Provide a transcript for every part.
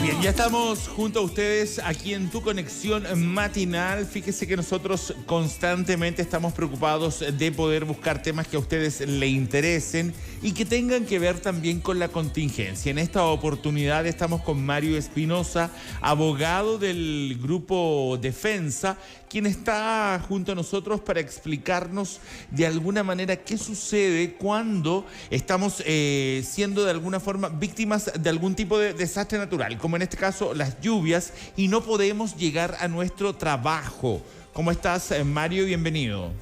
Bien, ya estamos junto a ustedes aquí en Tu Conexión Matinal. Fíjese que nosotros constantemente estamos preocupados de poder buscar temas que a ustedes le interesen y que tengan que ver también con la contingencia. En esta oportunidad estamos con Mario Espinosa, abogado del Grupo Defensa, quien está junto a nosotros para explicarnos de alguna manera qué sucede cuando estamos siendo de alguna forma víctimas de algún tipo de desastre natural, como en este caso las lluvias, y no podemos llegar a nuestro trabajo. ¿Cómo estás, Mario? Bienvenido.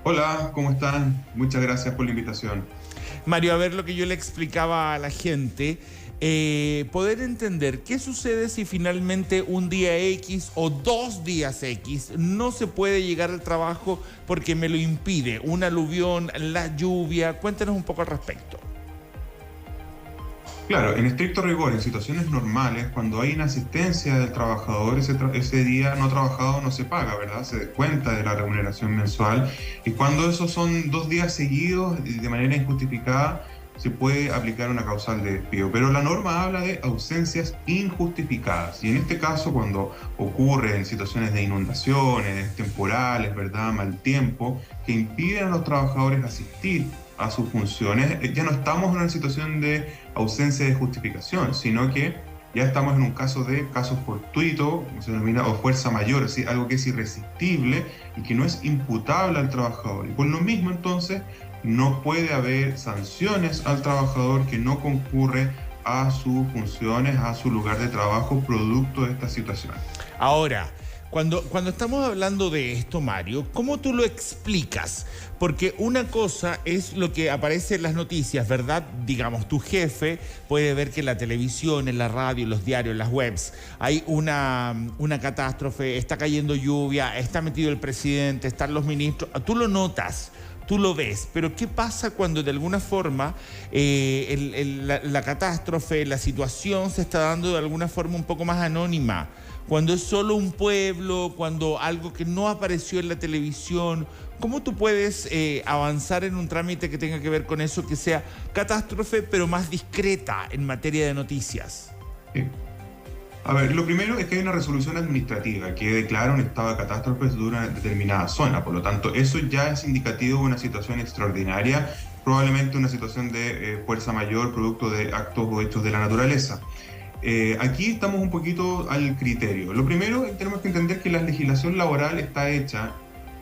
Hola, ¿cómo están? Muchas gracias por la invitación. Mario, a ver lo que yo le explicaba a la gente, poder entender qué sucede si finalmente un día X o 2 días X no se puede llegar al trabajo porque me lo impide un aluvión, la lluvia. Cuéntanos un poco al respecto. Claro, en estricto rigor, en situaciones normales, cuando hay inasistencia del trabajador, ese día no trabajado no se paga, ¿verdad? Se descuenta de la remuneración mensual. Y cuando esos son 2 días seguidos, de manera injustificada, se puede aplicar una causal de despido. Pero la norma habla de ausencias injustificadas. Y en este caso, cuando ocurre en situaciones de inundaciones, temporales, ¿verdad? Mal tiempo, que impiden a los trabajadores asistir a sus funciones, ya no estamos en una situación de ausencia de justificación, sino que ya estamos en un caso de caso fortuito, como se denomina, o fuerza mayor, es decir, algo que es irresistible y que no es imputable al trabajador. Y por lo mismo, entonces, no puede haber sanciones al trabajador que no concurre a sus funciones, a su lugar de trabajo, producto de esta situación. Ahora, cuando estamos hablando de esto, Mario, ¿cómo tú lo explicas? Porque una cosa es lo que aparece en las noticias, ¿verdad? Digamos, tu jefe puede ver que en la televisión, en la radio, en los diarios, en las webs, hay una catástrofe, está cayendo lluvia, está metido el presidente, están los ministros. Tú lo notas, tú lo ves, pero ¿qué pasa cuando de alguna forma la catástrofe, la situación se está dando de alguna forma un poco más anónima? Cuando es solo un pueblo, cuando algo que no apareció en la televisión, ¿cómo tú puedes avanzar en un trámite que tenga que ver con eso, que sea catástrofe, pero más discreta en materia de noticias? Sí. A ver, lo primero es que hay una resolución administrativa que declara un estado de catástrofe de una determinada zona. Por lo tanto, eso ya es indicativo de una situación extraordinaria, probablemente una situación de fuerza mayor, producto de actos o hechos de la naturaleza. Aquí estamos un poquito al criterio. Lo primero, tenemos que entender que la legislación laboral está hecha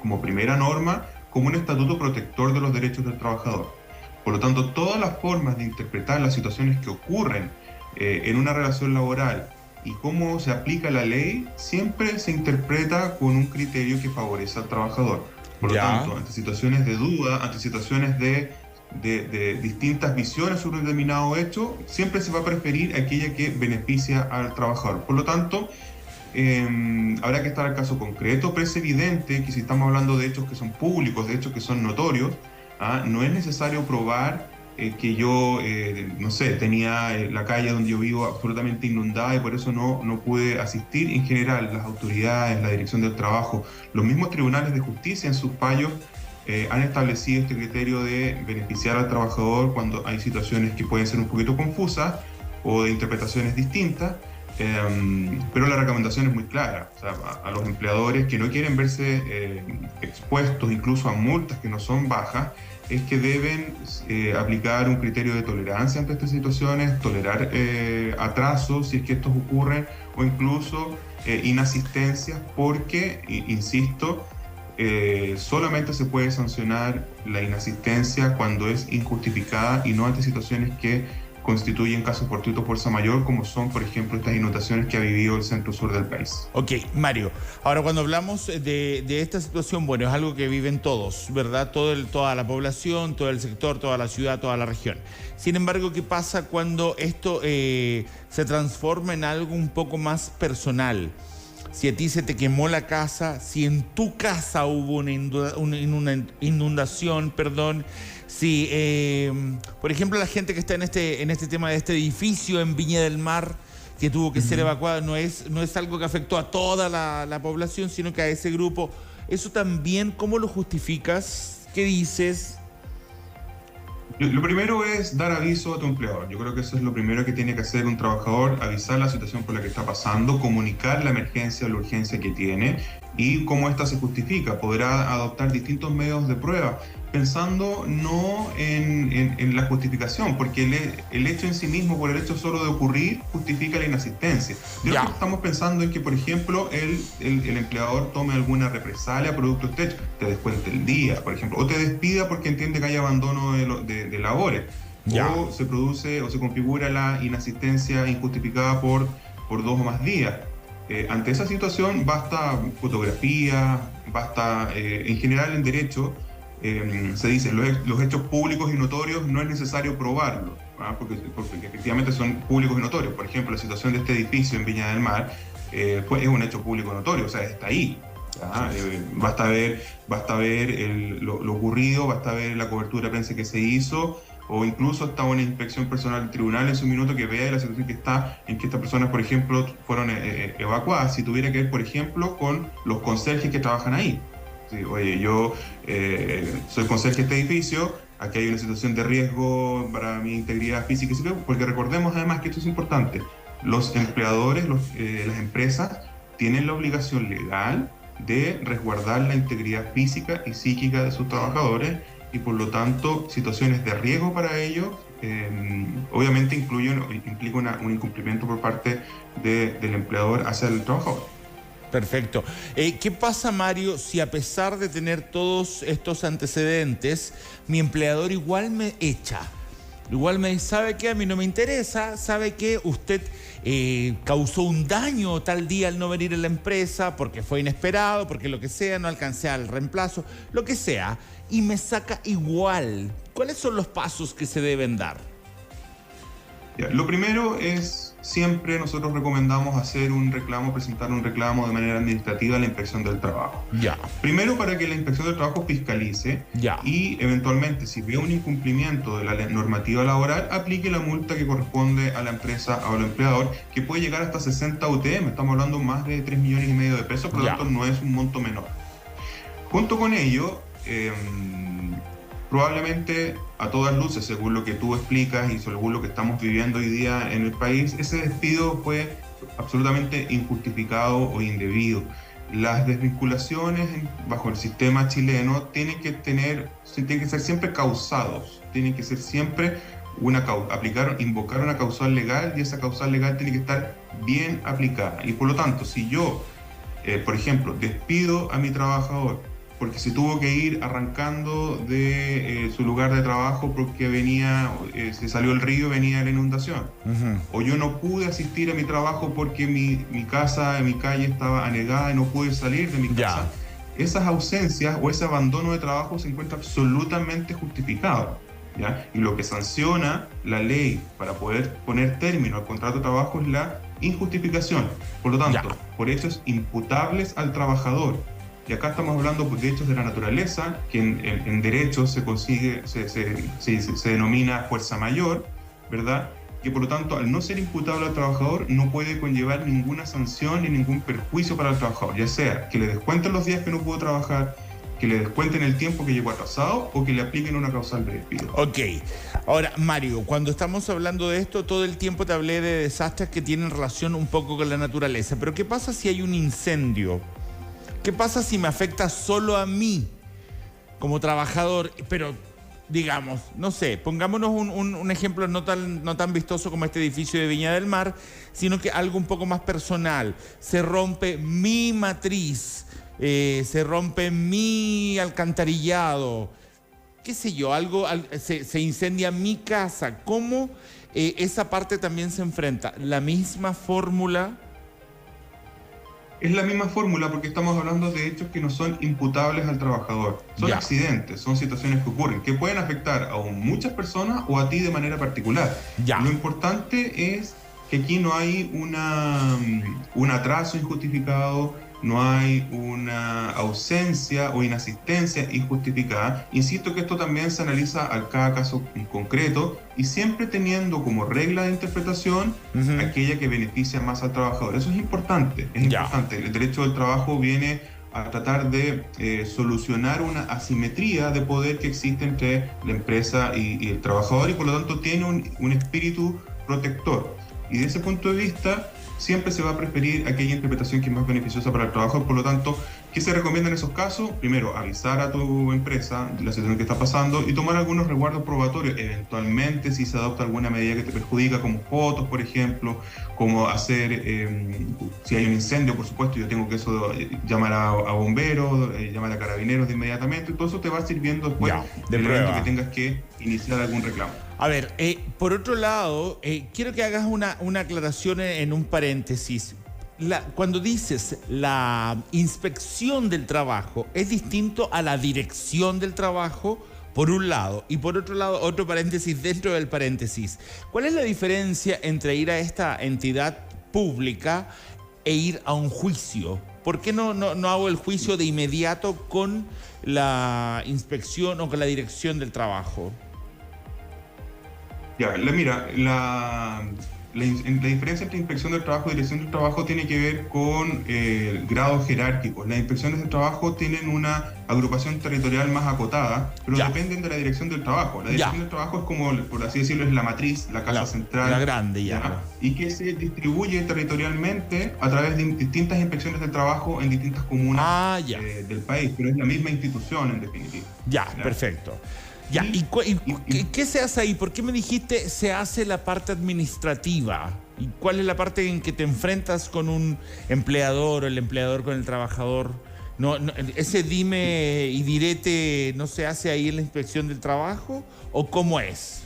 como primera norma como un estatuto protector de los derechos del trabajador. Por lo tanto, todas las formas de interpretar las situaciones que ocurren en una relación laboral y cómo se aplica la ley, siempre se interpreta con un criterio que favorece al trabajador. Por lo tanto, ante situaciones de duda, ante situaciones de distintas visiones sobre un determinado hecho, siempre se va a preferir aquella que beneficia al trabajador. Por lo tanto, habrá que estar al caso concreto, pero es evidente que si estamos hablando de hechos que son públicos, de hechos que son notorios, no es necesario probar que yo, no sé, tenía la calle donde yo vivo absolutamente inundada y por eso no pude asistir. En general, las autoridades, la Dirección del Trabajo, los mismos tribunales de justicia en sus fallos han establecido este criterio de beneficiar al trabajador cuando hay situaciones que pueden ser un poquito confusas o de interpretaciones distintas, pero la recomendación es muy clara. O sea, a los empleadores que no quieren verse expuestos incluso a multas que no son bajas, es que deben aplicar un criterio de tolerancia ante estas situaciones, tolerar atrasos si es que estos ocurren, o incluso inasistencias, porque, insisto, solamente se puede sancionar la inasistencia cuando es injustificada y no ante situaciones que constituyen casos fortuitos fuerza mayor, como son, por ejemplo, estas inundaciones que ha vivido el centro-sur del país. Ok, Mario, ahora cuando hablamos de esta situación, bueno, es algo que viven todos, ¿verdad? Toda la población, todo el sector, toda la ciudad, toda la región. Sin embargo, ¿qué pasa cuando esto se transforma en algo un poco más personal? Si a ti se te quemó la casa, si en tu casa hubo una inundación, si, por ejemplo, la gente que está en este tema de este edificio en Viña del Mar, que tuvo que ser evacuada, no es algo que afectó a toda la población, sino que a ese grupo. Eso también, ¿cómo lo justificas? ¿Qué dices? Lo primero es dar aviso a tu empleador. Yo creo que eso es lo primero que tiene que hacer un trabajador, avisar la situación por la que está pasando, comunicar la emergencia o la urgencia que tiene y cómo ésta se justifica. Podrá adoptar distintos medios de prueba, pensando no en la justificación, porque el hecho en sí mismo, por el hecho solo de ocurrir, justifica la inasistencia. Creo que estamos pensando en que, por ejemplo, el empleador tome alguna represalia producto de este hecho, te descuente el día, por ejemplo, o te despida porque entiende que hay abandono de labores, o se produce o se configura la inasistencia injustificada por 2 o más días. Ante esa situación basta fotografía, basta, en general en derecho, se dice, los hechos públicos y notorios no es necesario probarlos, porque efectivamente son públicos y notorios. Por ejemplo, la situación de este edificio en Viña del Mar pues es un hecho público notorio, o sea, está ahí. Basta ver lo ocurrido, basta ver la cobertura de prensa que se hizo, o incluso hasta una inspección personal del tribunal en su minuto que vea la situación que está, en que estas personas, por ejemplo, fueron evacuadas. Si tuviera que ver, por ejemplo, con los conserjes que trabajan ahí. Sí, oye, yo soy conserje de este edificio, aquí hay una situación de riesgo para mi integridad física y psicológica, porque recordemos además que esto es importante. Los empleadores, las empresas, tienen la obligación legal de resguardar la integridad física y psíquica de sus trabajadores y por lo tanto situaciones de riesgo para ellos obviamente implica un incumplimiento por parte del empleador hacia el trabajador. Perfecto. ¿Qué pasa, Mario, si a pesar de tener todos estos antecedentes, mi empleador igual me echa? Igual me dice, ¿sabe qué? A mí no me interesa, ¿sabe qué? Usted causó un daño tal día al no venir a la empresa porque fue inesperado, porque lo que sea, no alcancé al reemplazo, lo que sea, y me saca igual. ¿Cuáles son los pasos que se deben dar? Lo primero es, siempre nosotros recomendamos hacer un reclamo, presentar un reclamo de manera administrativa a la Inspección del Trabajo. Primero para que la Inspección del Trabajo fiscalice y eventualmente si ve un incumplimiento de la normativa laboral, aplique la multa que corresponde a la empresa o al empleador, que puede llegar hasta 60 UTM, estamos hablando más de 3,5 millones de pesos, por lo tanto no es un monto menor. Junto con ello, probablemente a todas luces, según lo que tú explicas y según lo que estamos viviendo hoy día en el país, ese despido fue absolutamente injustificado o indebido. Las desvinculaciones bajo el sistema chileno tienen que ser siempre causados, tienen que ser siempre invocar una causal legal y esa causal legal tiene que estar bien aplicada. Y por lo tanto, si yo, por ejemplo, despido a mi trabajador porque se tuvo que ir arrancando de su lugar de trabajo porque se salió el río, venía la inundación. O yo no pude asistir a mi trabajo porque mi calle estaba anegada y no pude salir de mi casa. Esas ausencias o ese abandono de trabajo se encuentra absolutamente justificado, ¿ya? Y lo que sanciona la ley para poder poner término al contrato de trabajo es la injustificación. Por lo tanto, por hechos imputables al trabajador. Y acá estamos hablando de hechos de la naturaleza, que en derecho se denomina fuerza mayor, ¿verdad? Que por lo tanto, al no ser imputable al trabajador, no puede conllevar ninguna sanción ni ningún perjuicio para el trabajador, ya sea que le descuenten los días que no pudo trabajar, que le descuenten el tiempo que llegó atrasado o que le apliquen una causal de despido. Ok. Ahora, Mario, cuando estamos hablando de esto, todo el tiempo te hablé de desastres que tienen relación un poco con la naturaleza, pero ¿qué pasa si hay un incendio? ¿Qué pasa si me afecta solo a mí como trabajador? Pero, digamos, no sé, pongámonos un ejemplo no tan vistoso como este edificio de Viña del Mar, sino que algo un poco más personal. Se rompe mi matriz, se rompe mi alcantarillado, qué sé yo, se incendia mi casa. ¿Cómo esa parte también se enfrenta? ¿La misma fórmula? Es la misma fórmula porque estamos hablando de hechos que no son imputables al trabajador. Son accidentes, son situaciones que ocurren, que pueden afectar a muchas personas o a ti de manera particular. Lo importante es que aquí no hay un atraso injustificado, no hay una ausencia o inasistencia injustificada. Insisto que esto también se analiza a cada caso en concreto y siempre teniendo como regla de interpretación aquella que beneficia más al trabajador. Eso es importante, es importante. El derecho del trabajo viene a tratar de solucionar una asimetría de poder que existe entre la empresa y el trabajador, y por lo tanto tiene un espíritu protector. Y de ese punto de vista, siempre se va a preferir aquella interpretación que es más beneficiosa para el trabajador. Por lo tanto, ¿qué se recomienda en esos casos? Primero, avisar a tu empresa de la situación que está pasando y tomar algunos resguardos probatorios. Eventualmente, si se adopta alguna medida que te perjudica, como fotos, por ejemplo, como hacer, si hay un incendio, por supuesto, yo tengo que llamar a bomberos, llamar a carabineros de inmediatamente. Todo eso te va sirviendo después de momento que tengas que iniciar algún reclamo. A ver, por otro lado, quiero que hagas una aclaración en un paréntesis. Cuando dices la inspección del trabajo, ¿es distinto a la dirección del trabajo? Por un lado, y por otro lado, otro paréntesis dentro del paréntesis. ¿Cuál es la diferencia entre ir a esta entidad pública e ir a un juicio? ¿Por qué no hago el juicio de inmediato con la inspección o con la dirección del trabajo? Ya, mira, la diferencia entre inspección del trabajo y dirección del trabajo tiene que ver con grados jerárquicos. Las inspecciones del trabajo tienen una agrupación territorial más acotada, pero dependen de la dirección del trabajo. La dirección del trabajo es como, por así decirlo, es la matriz, la casa central. La grande ya. Y que se distribuye territorialmente a través de distintas inspecciones del trabajo en distintas comunas del país, pero es la misma institución en definitiva. Ya, perfecto. Ya, ¿y qué se hace ahí? ¿Por qué me dijiste se hace la parte administrativa? ¿Y cuál es la parte en que te enfrentas con un empleador o el empleador con el trabajador? ¿Ese dime y direte no se hace ahí en la inspección del trabajo? ¿O cómo es?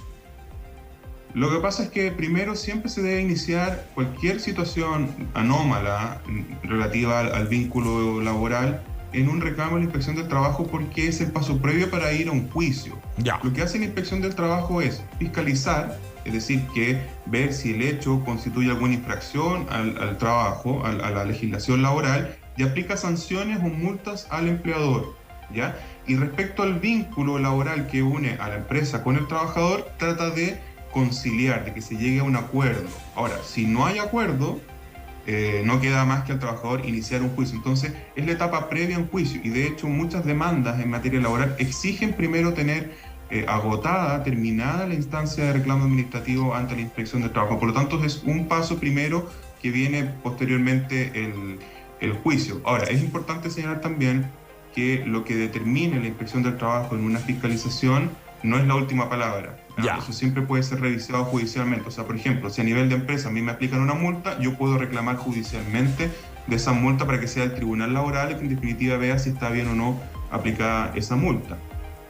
Lo que pasa es que primero siempre se debe iniciar cualquier situación anómala relativa al vínculo laboral en un reclamo de la inspección del trabajo, porque es el paso previo para ir a un juicio. Lo que hace la inspección del trabajo es fiscalizar, es decir, que ver si el hecho constituye alguna infracción al trabajo, a la legislación laboral, y aplica sanciones o multas al empleador, ¿ya? Y respecto al vínculo laboral que une a la empresa con el trabajador, trata de conciliar, de que se llegue a un acuerdo. Ahora, si no hay acuerdo, no queda más que al trabajador iniciar un juicio. Entonces, es la etapa previa a un juicio, y de hecho muchas demandas en materia laboral exigen primero tener terminada la instancia de reclamo administrativo ante la inspección del trabajo. Por lo tanto, es un paso primero que viene posteriormente el juicio. Ahora, es importante señalar también que lo que determine la inspección del trabajo en una fiscalización no es la última palabra. Eso siempre puede ser revisado judicialmente. O sea, por ejemplo, si a nivel de empresa a mí me aplican una multa, yo puedo reclamar judicialmente de esa multa para que sea el tribunal laboral el que en definitiva vea si está bien o no aplicada esa multa.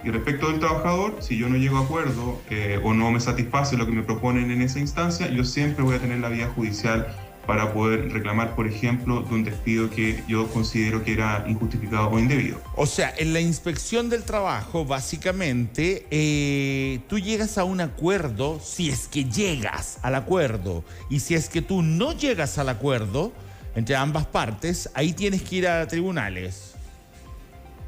Y respecto del trabajador, si yo no llego a acuerdo o no me satisface lo que me proponen en esa instancia, yo siempre voy a tener la vía judicial para poder reclamar, por ejemplo, de un despido que yo considero que era injustificado o indebido. O sea, en la inspección del trabajo, básicamente, tú llegas a un acuerdo si es que llegas al acuerdo. Y si es que tú no llegas al acuerdo entre ambas partes, ahí tienes que ir a tribunales.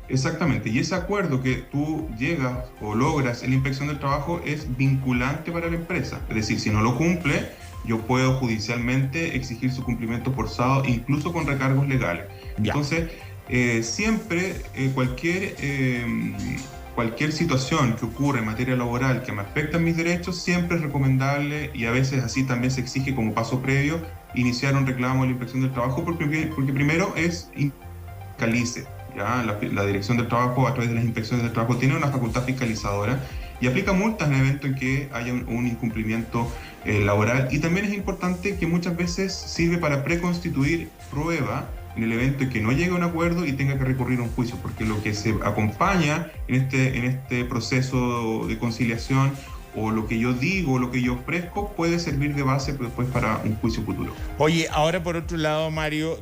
Exactamente, y ese acuerdo que tú llegas o logras en la inspección del trabajo es vinculante para la empresa. Es decir, si no lo cumple, yo puedo judicialmente exigir su cumplimiento forzado, incluso con recargos legales. Entonces, siempre cualquier situación que ocurre en materia laboral que me afecta mis derechos, siempre es recomendable, y a veces así también se exige como paso previo, iniciar un reclamo de la inspección del trabajo, porque primero es fiscalice. La Dirección del Trabajo, a través de las inspecciones del trabajo, tiene una facultad fiscalizadora y aplica multas en el evento en que haya un incumplimiento laboral. Y también es importante que muchas veces sirve para preconstituir prueba en el evento en que no llegue a un acuerdo y tenga que recurrir a un juicio, porque lo que se acompaña en este proceso de conciliación, o lo que yo digo, lo que yo ofrezco, puede servir de base después para un juicio futuro. Oye, ahora por otro lado, Mario,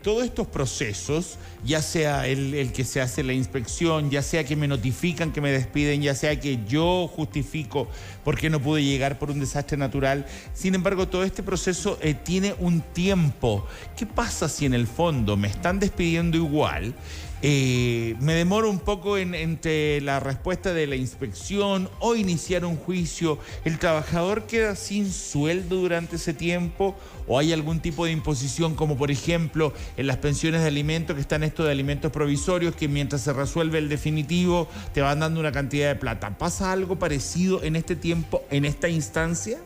todos estos procesos, ya sea el que se hace la inspección, ya sea que me notifican que me despiden, ya sea que yo justifico por qué no pude llegar por un desastre natural, sin embargo, todo este proceso tiene un tiempo. ¿Qué pasa si en el fondo me están despidiendo igual Me demoro un poco entre la respuesta de la inspección o iniciar un juicio. ¿El trabajador queda sin sueldo durante ese tiempo o hay algún tipo de imposición, como por ejemplo en las pensiones de alimentos, que están estos de alimentos provisorios, que mientras se resuelve el definitivo te van dando una cantidad de plata? ¿Pasa algo parecido en este tiempo, en esta instancia?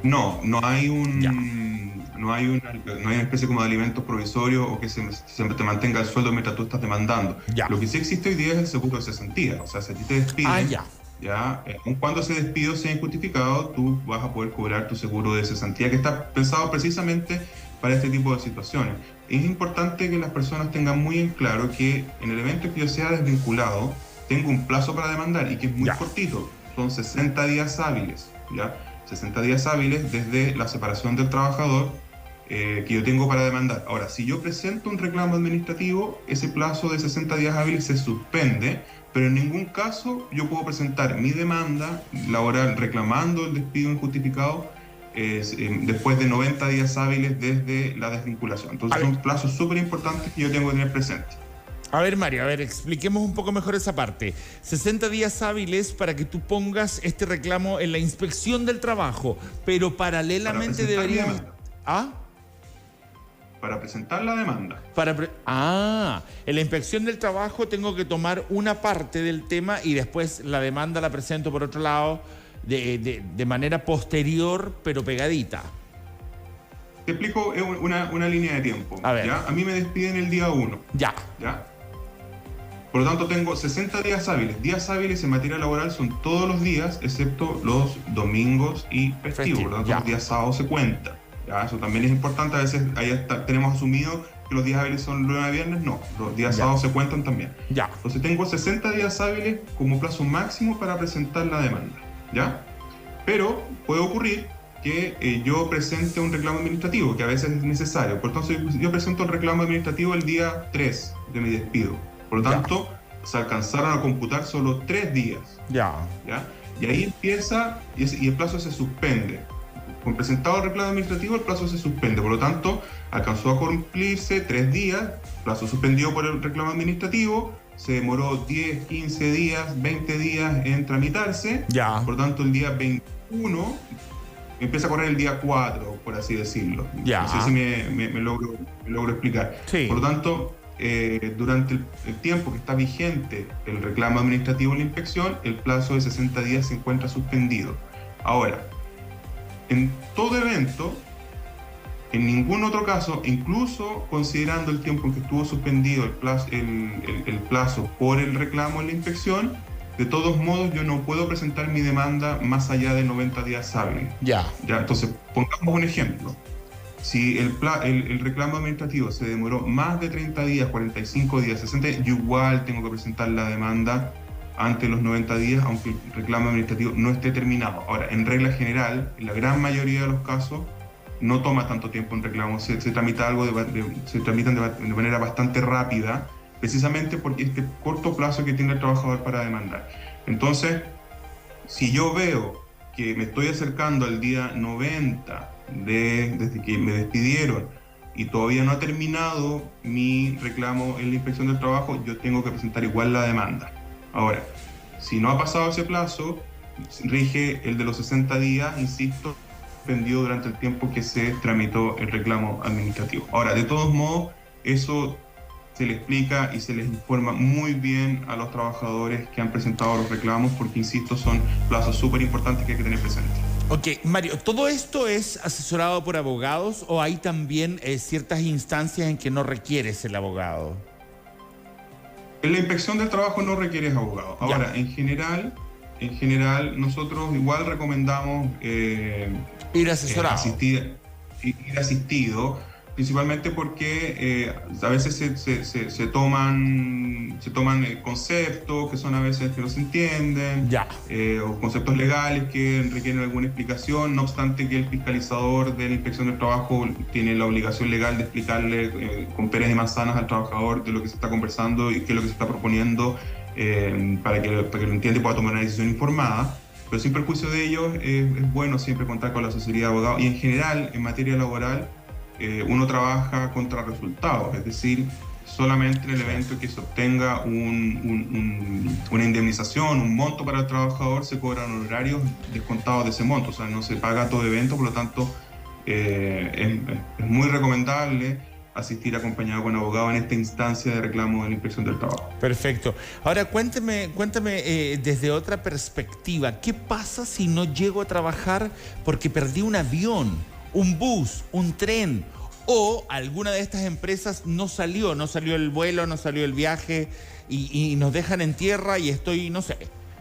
No, Ya, no hay una especie como de alimentos provisorios o que se te mantenga el sueldo mientras tú estás demandando. ya. Lo que sí existe hoy día es el seguro de cesantía. O sea, si a ti te Ah, despiden, ya, ya, aun cuando ese despido sea injustificado, tú vas a poder cobrar tu seguro de cesantía, que está pensado precisamente para este tipo de situaciones. Es importante que las personas tengan muy en claro que en el evento que yo sea desvinculado, tengo un plazo para demandar y que es muy ya, cortito. Son 60 días hábiles, ¿ya? 60 días hábiles desde la separación del trabajador, que yo tengo para demandar. Ahora, si yo presento un reclamo administrativo, ese plazo de 60 días hábiles se suspende, pero en ningún caso yo puedo presentar mi demanda laboral reclamando el despido injustificado después de 90 días hábiles desde la desvinculación. a Entonces ver. son plazos súper importantes que yo tengo que tener presentes. A ver, Mario, a ver, expliquemos un poco mejor esa parte. 60 días hábiles para que tú pongas este reclamo en la inspección del trabajo, pero Para paralelamente presentar mi deberías... demanda. ¿Ah? Para presentar la demanda. En la inspección del trabajo tengo que tomar una parte del tema y después la demanda la presento por otro lado de manera posterior, pero pegadita. Te explico una línea de tiempo. A ver. ¿Ya? A mí me despiden el día 1. Ya, ¿Ya? Por lo tanto, tengo 60 días hábiles. Días hábiles en materia laboral son todos los días, excepto los domingos y festivos. Por lo tanto, ya. los días sábados se cuentan. ¿Ya? Eso también es importante. A veces tenemos asumido que los días hábiles son lunes a viernes. No, los días Ya. sábados se cuentan también. ya, Entonces, tengo 60 días hábiles como plazo máximo para presentar la demanda. ¿Ya? Pero puede ocurrir que yo presente un reclamo administrativo, que a veces es necesario. Por tanto, yo presento el reclamo administrativo el día 3 de mi despido. Por lo tanto, se alcanzaron a computar solo 3 días. ya. ¿Ya? Y ahí empieza, y el plazo se suspende. Con presentado el reclamo administrativo, el plazo se suspende. Por lo tanto, alcanzó a cumplirse 3 días, plazo suspendido por el reclamo administrativo, se demoró 10, 15 días, 20 días en tramitarse. Ya. Por lo tanto, el día 21 empieza a correr el día 4, por así decirlo. Ya. No sé si me logro explicar. Sí. Por lo tanto, durante el tiempo que está vigente el reclamo administrativo en la inspección, el plazo de 60 días se encuentra suspendido. Ahora, en todo evento, en ningún otro caso, incluso considerando el tiempo en que estuvo suspendido el plazo por el reclamo en la inspección, de todos modos yo no puedo presentar mi demanda más allá de 90 días hábiles. Ya. ¿Ya? Entonces, pongamos un ejemplo. Si el reclamo administrativo se demoró más de 30 días, 45 días, 60 días, yo igual tengo que presentar la demanda antes de los 90 días, aunque el reclamo administrativo no esté terminado. Ahora, en regla general, en la gran mayoría de los casos, no toma tanto tiempo en reclamo, se tramita se tramitan de manera bastante rápida, precisamente porque este corto plazo que tiene el trabajador para demandar. Entonces, si yo veo que me estoy acercando al día 90 desde que me despidieron y todavía no ha terminado mi reclamo en la inspección del trabajo, yo tengo que presentar igual la demanda. Ahora, si no ha pasado ese plazo, rige el de los 60 días, insisto, suspendido durante el tiempo que se tramitó el reclamo administrativo. Ahora, de todos modos, eso se le explica y se les informa muy bien a los trabajadores que han presentado los reclamos, porque, insisto, son plazos súper importantes que hay que tener presentes. Ok, Mario, ¿todo esto es asesorado por abogados o hay también ciertas instancias en que no requieres el abogado? En la inspección del trabajo no requieres abogado. Ahora, en general, nosotros igual recomendamos Ir asesorado. ir asistido, principalmente porque a veces se toman conceptos que son a veces que no se entienden, o conceptos legales que requieren alguna explicación, no obstante que el fiscalizador de la inspección del trabajo tiene la obligación legal de explicarle con peras y manzanas al trabajador de lo que se está conversando y qué es lo que se está proponiendo, para que lo entienda y pueda tomar una decisión informada. Pero sin perjuicio de ello, es bueno siempre contar con la asesoría de abogados, y en general, en materia laboral, uno trabaja contra resultados, es decir, Solamente en el evento que se obtenga una indemnización, un monto para el trabajador, se cobran honorarios descontados de ese monto. O sea, no se paga todo evento, por lo tanto, es muy recomendable asistir acompañado con abogado en esta instancia de reclamo de la Inspección del Trabajo. Perfecto. Ahora cuéntame desde otra perspectiva, ¿qué pasa si no llego a trabajar porque perdí un avión, un bus, un tren, o alguna de estas empresas no salió el vuelo, no salió el viaje y nos dejan en tierra y estoy, no sé,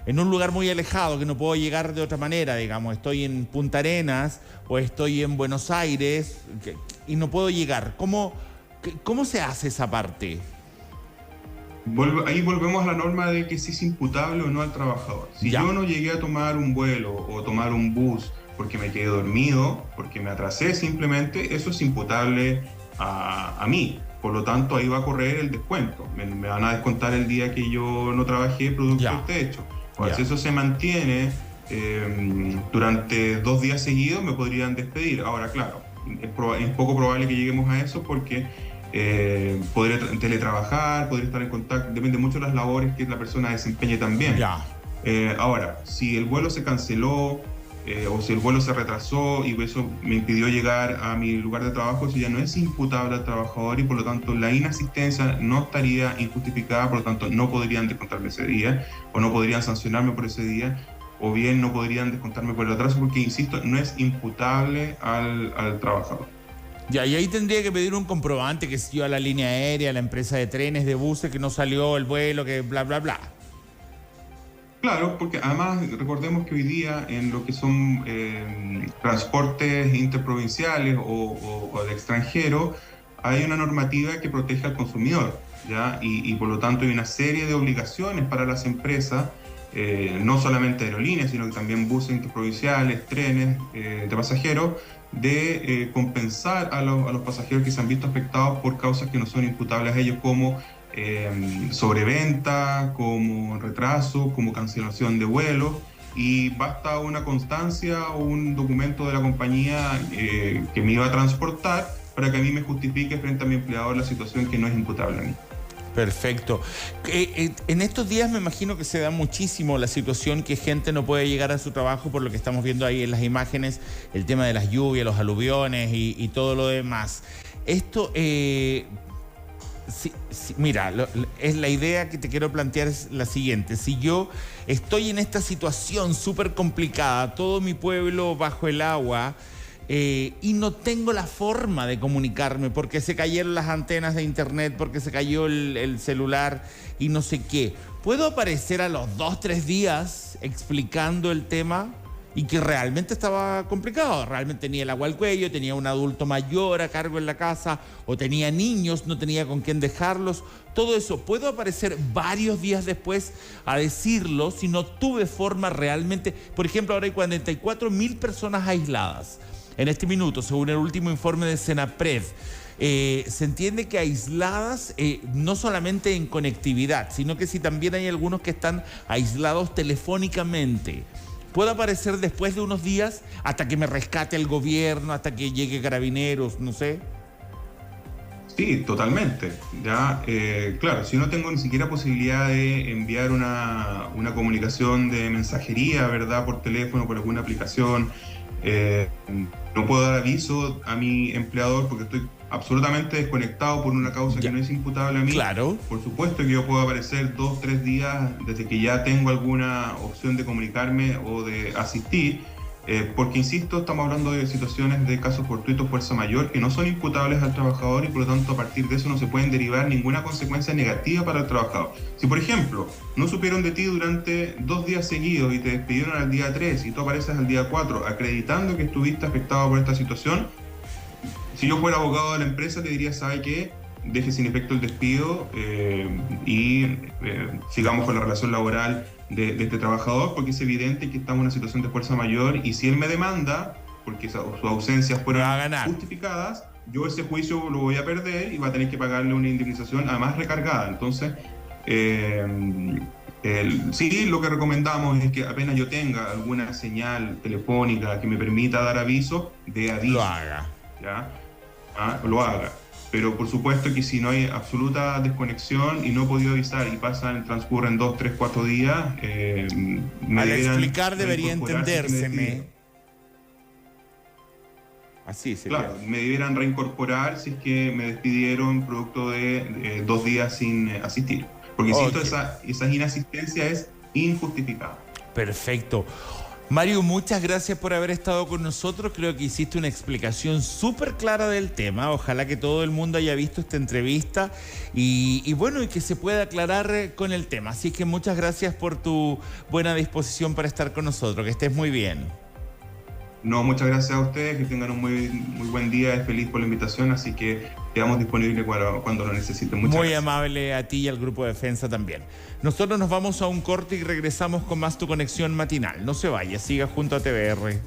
en un lugar muy alejado que no puedo llegar de otra manera, digamos, estoy en Punta Arenas o estoy en Buenos Aires y no puedo llegar? ¿Cómo se hace esa parte? Ahí volvemos a la norma de que si es imputable o no al trabajador. Si yo no llegué a tomar un vuelo o tomar un bus porque me quedé dormido, porque me atrasé simplemente, eso es imputable a mí. Por lo tanto, ahí va a correr el descuento. Me van a descontar el día que yo no trabajé producto de este hecho. Pues si eso se mantiene durante 2 días seguidos, me podrían despedir. Ahora, claro, es poco probable que lleguemos a eso porque podré teletrabajar, podré estar en contacto, depende mucho de las labores que la persona desempeñe también. Ahora, si el vuelo se canceló o si el vuelo se retrasó y eso me impidió llegar a mi lugar de trabajo, eso ya no es imputable al trabajador y por lo tanto la inasistencia no estaría injustificada, por lo tanto no podrían descontarme ese día o no podrían sancionarme por ese día, o bien no podrían descontarme por el atraso porque, insisto, no es imputable al trabajador. Ya, y ahí tendría que pedir un comprobante que si yo a la línea aérea, a la empresa de trenes, de buses, que no salió el vuelo, que bla, bla, bla. Claro, porque además recordemos que hoy día en lo que son transportes interprovinciales o de extranjero, hay una normativa que protege al consumidor, ¿ya? Y por lo tanto hay una serie de obligaciones para las empresas, no solamente aerolíneas, sino que también buses interprovinciales, trenes de pasajeros, de compensar a los pasajeros que se han visto afectados por causas que no son imputables a ellos, como sobreventa, como retraso, como cancelación de vuelos, y basta una constancia o un documento de la compañía que me iba a transportar para que a mí me justifique frente a mi empleador la situación que no es imputable a mí. Perfecto. En estos días me imagino que se da muchísimo la situación que gente no puede llegar a su trabajo por lo que estamos viendo ahí en las imágenes, el tema de las lluvias, los aluviones y todo lo demás. Esto... mira, es la idea que te quiero plantear es la siguiente. Si yo estoy en esta situación súper complicada, todo mi pueblo bajo el agua, y no tengo la forma de comunicarme porque se cayeron las antenas de internet, porque se cayó el celular y no sé qué, ¿puedo aparecer a los 2, 3 días explicando el tema? Y que realmente estaba complicado, realmente tenía el agua al cuello, tenía un adulto mayor a cargo en la casa, o tenía niños, no tenía con quién dejarlos, todo eso. ¿Puedo aparecer varios días después a decirlo si no tuve forma realmente? Por ejemplo, ahora hay 44.000 personas aisladas en este minuto, según el último informe de Senapred. Se entiende que aisladas no solamente en conectividad, sino que sí también hay algunos que están aislados telefónicamente. ¿Puedo aparecer después de unos días hasta que me rescate el gobierno, hasta que llegue Carabineros, no sé? Sí, totalmente. Ya, claro, si no tengo ni siquiera posibilidad de enviar una comunicación de mensajería, ¿verdad? Por teléfono, por alguna aplicación, no puedo dar aviso a mi empleador porque estoy absolutamente desconectado por una causa que no es imputable a mí. Claro. Por supuesto que yo puedo aparecer 2, 3 días desde que ya tengo alguna opción de comunicarme o de asistir, porque, insisto, estamos hablando de situaciones de casos fortuitos, fuerza mayor, que no son imputables al trabajador y por lo tanto a partir de eso no se pueden derivar ninguna consecuencia negativa para el trabajador. Si, por ejemplo, no supieron de ti durante 2 días seguidos y te despidieron al día 3 y tú apareces al día 4 acreditando que estuviste afectado por esta situación, si yo fuera abogado de la empresa, te diría, ¿sabe qué? Deje sin efecto el despido y sigamos con la relación laboral de este trabajador, porque es evidente que estamos en una situación de fuerza mayor y si él me demanda, porque sus ausencias fueron justificadas, yo ese juicio lo voy a perder y va a tener que pagarle una indemnización, además recargada. Entonces, sí, lo que recomendamos es que apenas yo tenga alguna señal telefónica que me permita dar aviso, dé aviso. Lo haga. ¿Ya? Lo haga. Pero por supuesto que si no hay absoluta desconexión y no he podido avisar y transcurren 2, 3, 4 días, me Al debieran explicar debería reincorporar si es que me entendérseme. despidieron. Así sería. Claro, me debieran reincorporar si es que me despidieron producto de 2 días sin asistir. Porque insisto, Ok. esa inasistencia es injustificada. Perfecto. Mario, muchas gracias por haber estado con nosotros. Creo que hiciste una explicación súper clara del tema. Ojalá que todo el mundo haya visto esta entrevista y bueno, y que se pueda aclarar con el tema. Así que muchas gracias por tu buena disposición para estar con nosotros. Que estés muy bien. No, muchas gracias a ustedes, que tengan un muy buen día, feliz por la invitación, así que quedamos disponibles cuando lo necesiten. Muchas Muy gracias. amable a ti y al grupo de defensa también. Nosotros nos vamos a un corte y regresamos con más Tu Conexión Matinal. No se vaya, siga junto a TVR.